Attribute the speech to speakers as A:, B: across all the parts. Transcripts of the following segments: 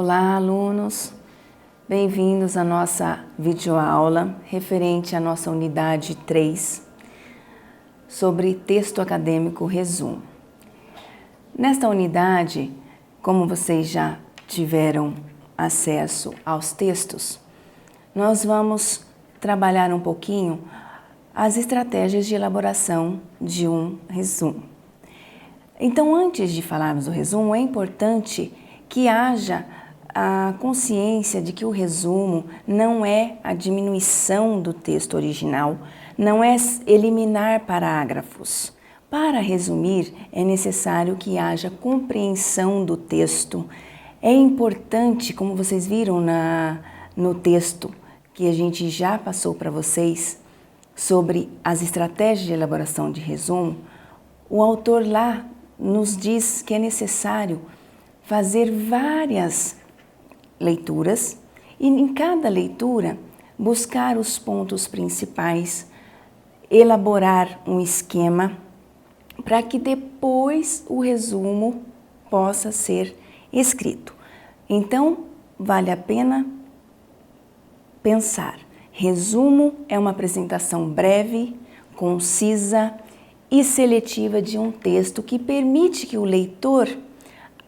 A: Olá, alunos! Bem-vindos à nossa videoaula referente à nossa unidade 3 sobre texto acadêmico resumo. Nesta unidade, como vocês já tiveram acesso aos textos, nós vamos trabalhar um pouquinho as estratégias de elaboração de um resumo. Então, antes de falarmos do resumo, é importante que haja a consciência de que o resumo não é a diminuição do texto original, não é eliminar parágrafos. Para resumir, é necessário que haja compreensão do texto. É importante, como vocês viram no texto que a gente já passou para vocês, sobre as estratégias de elaboração de resumo, o autor lá nos diz que é necessário fazer várias leituras e em cada leitura buscar os pontos principais, elaborar um esquema para que depois o resumo possa ser escrito. Então, vale a pena pensar. Resumo é uma apresentação breve, concisa e seletiva de um texto que permite que o leitor,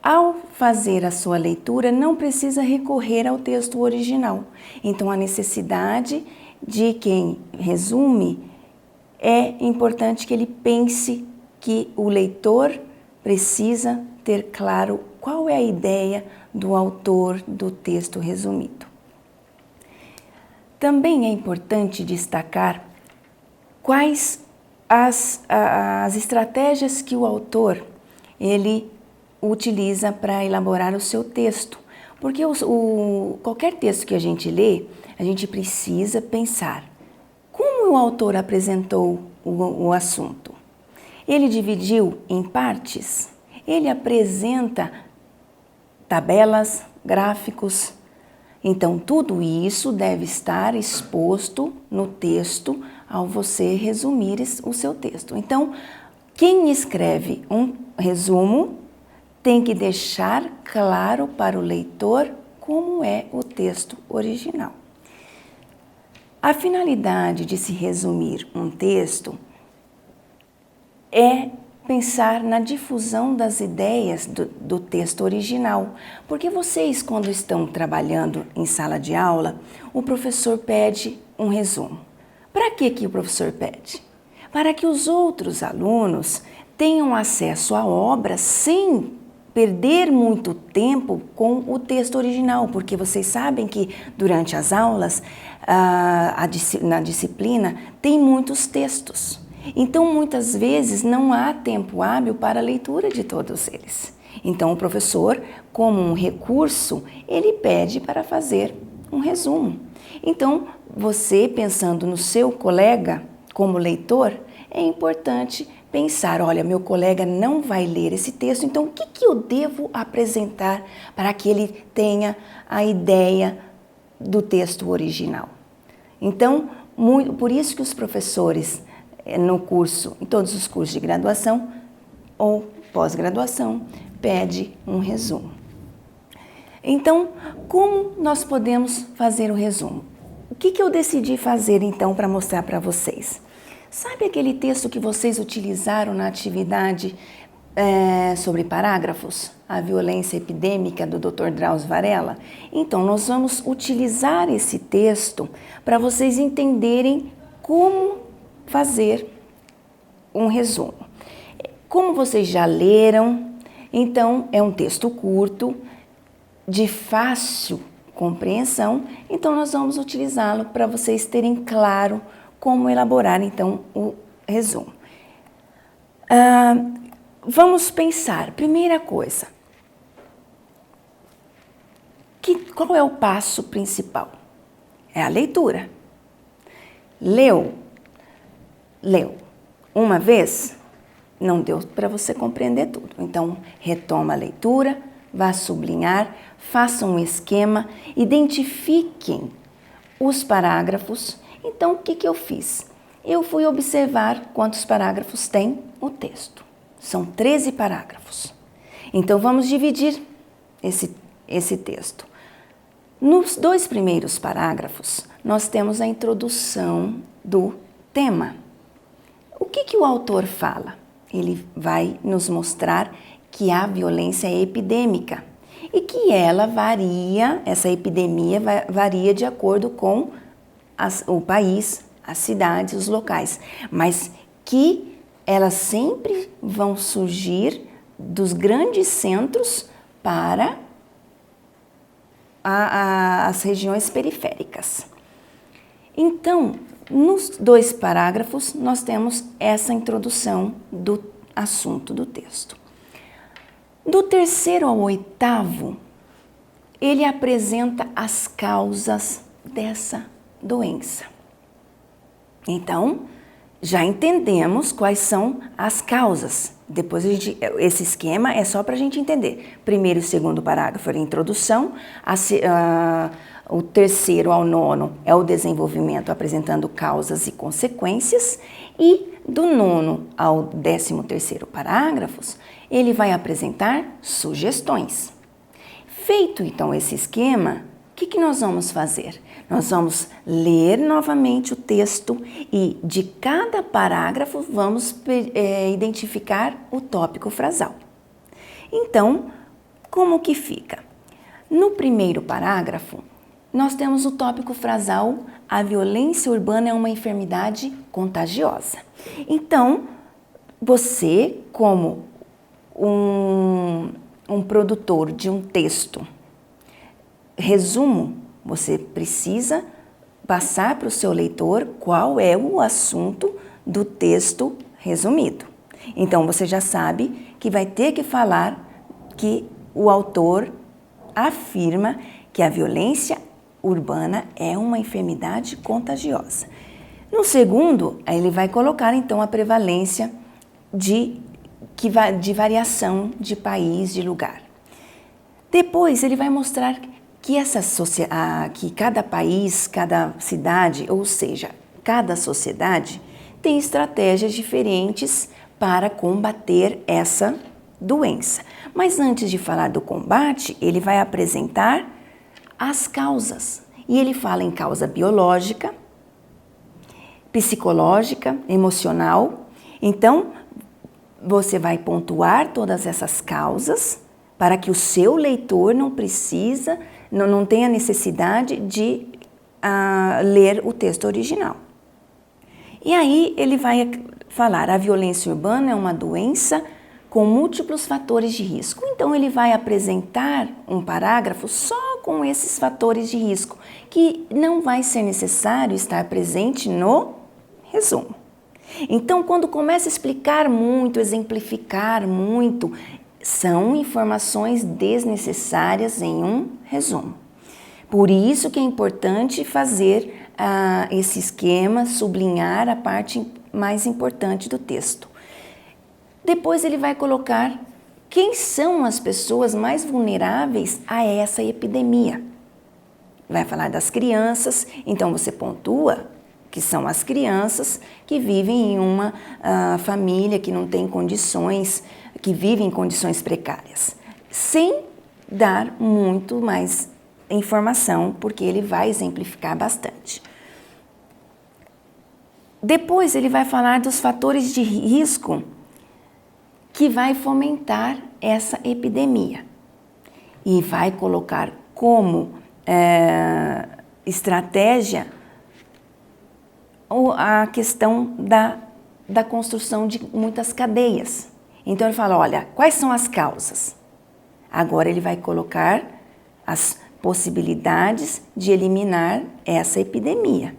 A: ao fazer a sua leitura, não precisa recorrer ao texto original. Então, a necessidade de quem resume é importante que ele pense que o leitor precisa ter claro qual é a ideia do autor do texto resumido. Também é importante destacar quais as estratégias que o autor ele utiliza para elaborar o seu texto. Porque qualquer texto que a gente lê, a gente precisa pensar como o autor apresentou o assunto. Ele dividiu em partes, ele apresenta tabelas, gráficos. Então, tudo isso deve estar exposto no texto ao você resumir o seu texto. Então, quem escreve um resumo tem que deixar claro para o leitor como é o texto original. A finalidade de se resumir um texto é pensar na difusão das ideias do texto original. Porque vocês, quando estão trabalhando em sala de aula, o professor pede um resumo. Para que o professor pede? Para que os outros alunos tenham acesso à obra sem perder muito tempo com o texto original, porque vocês sabem que durante as aulas, na disciplina, tem muitos textos. Então, muitas vezes, não há tempo hábil para a leitura de todos eles. Então, o professor, como um recurso, ele pede para fazer um resumo. Então, você, pensando no seu colega como leitor, é importante pensar, olha, meu colega não vai ler esse texto, então o que eu devo apresentar para que ele tenha a ideia do texto original? Então, por isso que os professores no curso, em todos os cursos de graduação ou pós-graduação, pede um resumo. Então, como nós podemos fazer o resumo? O que eu decidi fazer então para mostrar para vocês? Sabe aquele texto que vocês utilizaram na atividade sobre parágrafos? A violência epidêmica do Dr. Drauzio Varela? Então, nós vamos utilizar esse texto para vocês entenderem como fazer um resumo. Como vocês já leram, então é um texto curto, de fácil compreensão, então nós vamos utilizá-lo para vocês terem claro como elaborar então o resumo. Vamos pensar, primeira coisa, qual é o passo principal? É a leitura. Leu uma vez, não deu para você compreender tudo. Então, retoma a leitura, vá sublinhar, faça um esquema, identifiquem os parágrafos. Então, o que eu fiz? Eu fui observar quantos parágrafos tem o texto. São 13 parágrafos. Então, vamos dividir esse texto. Nos 2 primeiros parágrafos, nós temos a introdução do tema. O que o autor fala? Ele vai nos mostrar que a violência é epidêmica e que ela varia, essa epidemia varia de acordo com o país, as cidades, os locais, mas que elas sempre vão surgir dos grandes centros para as regiões periféricas. Então, nos 2 parágrafos, nós temos essa introdução do assunto do texto. Do 3º ao 8º, ele apresenta as causas dessa doença. Então, já entendemos quais são as causas. Depois, esse esquema é só para a gente entender. 1º e 2º parágrafo é a introdução, o 3º ao 9º é o desenvolvimento apresentando causas e consequências, e do 9º ao 13º parágrafos, ele vai apresentar sugestões. Feito então esse esquema, o que nós vamos fazer? Nós vamos ler novamente o texto e de cada parágrafo vamos identificar o tópico frasal. Então, como que fica? No 1º parágrafo, nós temos o tópico frasal: a violência urbana é uma enfermidade contagiosa. Então, você, como um produtor de um texto, resumo, você precisa passar para o seu leitor qual é o assunto do texto resumido. Então, você já sabe que vai ter que falar que o autor afirma que a violência urbana é uma enfermidade contagiosa. No 2º, ele vai colocar então a prevalência de variação de país, de lugar. Depois, ele vai mostrar que cada país, cada cidade, ou seja, cada sociedade, tem estratégias diferentes para combater essa doença. Mas antes de falar do combate, ele vai apresentar as causas. E ele fala em causa biológica, psicológica, emocional. Então, você vai pontuar todas essas causas para que o seu leitor não tenha necessidade de ler o texto original. E aí ele vai falar: a violência urbana é uma doença com múltiplos fatores de risco. Então ele vai apresentar um parágrafo só com esses fatores de risco, que não vai ser necessário estar presente no resumo. Então, quando começa a explicar muito, exemplificar muito, são informações desnecessárias em um resumo. Por isso que é importante fazer esse esquema, sublinhar a parte mais importante do texto. Depois ele vai colocar quem são as pessoas mais vulneráveis a essa epidemia. Vai falar das crianças, então você pontua que são as crianças que vivem em uma família que não tem condições, que vivem em condições precárias, sem dar muito mais informação, porque ele vai exemplificar bastante. Depois ele vai falar dos fatores de risco que vai fomentar essa epidemia e vai colocar como estratégia a questão da construção de muitas cadeias. Então ele fala, olha, quais são as causas? Agora ele vai colocar as possibilidades de eliminar essa epidemia.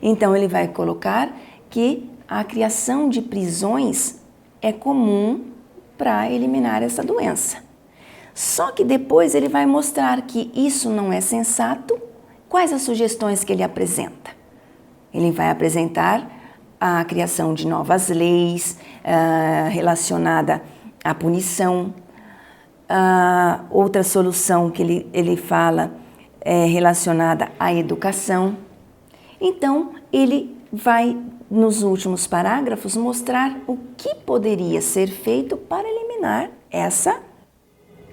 A: Então ele vai colocar que a criação de prisões é comum para eliminar essa doença. Só que depois ele vai mostrar que isso não é sensato. Quais as sugestões que ele apresenta? Ele vai apresentar a criação de novas leis relacionada à punição. Outra solução que ele fala é relacionada à educação. Então, ele vai, nos últimos parágrafos, mostrar o que poderia ser feito para eliminar essa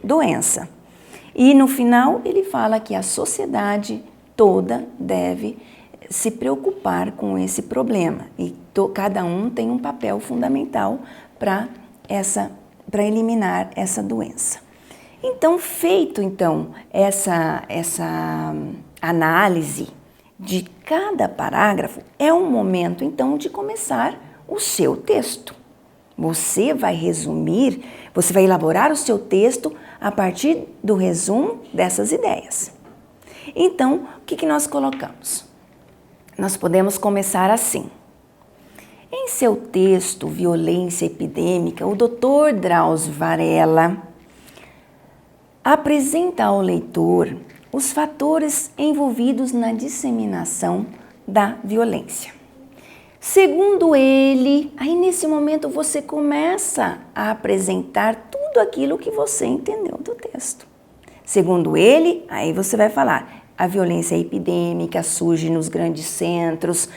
A: doença. E no final ele fala que a sociedade toda deve se preocupar com esse problema e cada um tem um papel fundamental para eliminar essa doença. Então, feito essa análise de cada parágrafo, é um momento então de começar o seu texto. Você vai resumir, você vai elaborar o seu texto a partir do resumo dessas ideias. Então, o que nós colocamos? Nós podemos começar assim. Em seu texto, Violência Epidêmica, o Dr. Drauzio Varela apresenta ao leitor os fatores envolvidos na disseminação da violência. Segundo ele, aí nesse momento você começa a apresentar tudo aquilo que você entendeu do texto. Segundo ele, aí você vai falar, a violência epidêmica surge nos grandes centros,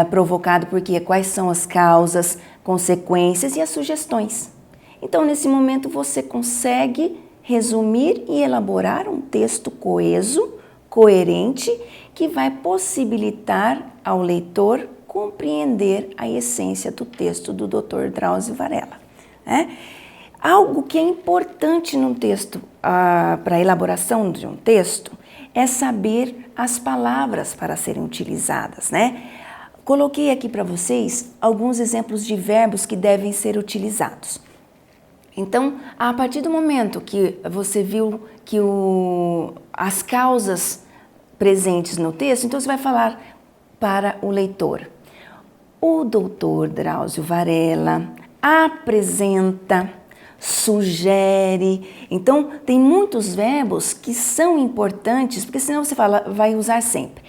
A: provocado porque quais são as causas, consequências e as sugestões. Então, nesse momento, você consegue resumir e elaborar um texto coeso, coerente, que vai possibilitar ao leitor compreender a essência do texto do Dr. Drauzio Varela. Algo que é importante num texto, para a elaboração de um texto, é saber as palavras para serem utilizadas, Coloquei aqui para vocês alguns exemplos de verbos que devem ser utilizados. Então, a partir do momento que você viu que as causas presentes no texto, então você vai falar para o leitor. O Dr. Drauzio Varela apresenta, sugere. Então, tem muitos verbos que são importantes, porque senão você vai usar sempre.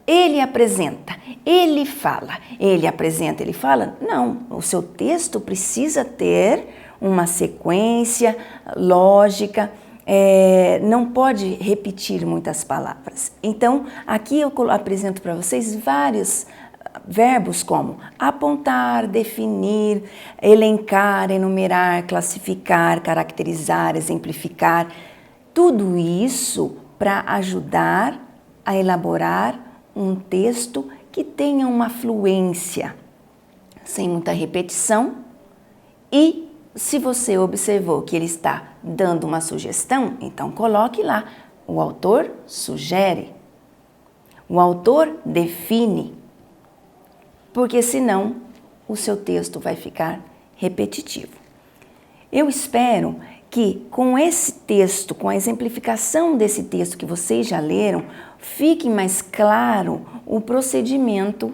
A: Ele apresenta, ele fala, ele apresenta, ele fala. Não, o seu texto precisa ter uma sequência lógica, não pode repetir muitas palavras. Então, aqui eu apresento para vocês vários verbos como apontar, definir, elencar, enumerar, classificar, caracterizar, exemplificar. Tudo isso para ajudar a elaborar um texto que tenha uma fluência, sem muita repetição. E se você observou que ele está dando uma sugestão, então coloque lá, o autor sugere, o autor define, porque senão o seu texto vai ficar repetitivo. Eu espero que com esse texto, com a exemplificação desse texto que vocês já leram, fique mais claro o procedimento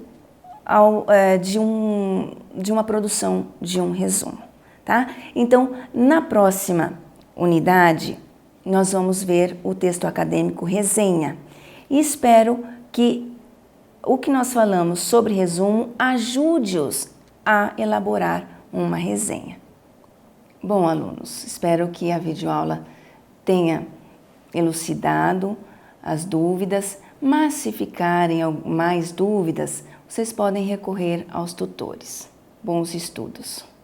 A: de uma produção de um resumo, tá? Então, na próxima unidade, nós vamos ver o texto acadêmico resenha e espero que o que nós falamos sobre resumo ajude-os a elaborar uma resenha. Bom, alunos, espero que a videoaula tenha elucidado as dúvidas, mas se ficarem mais dúvidas, vocês podem recorrer aos tutores. Bons estudos!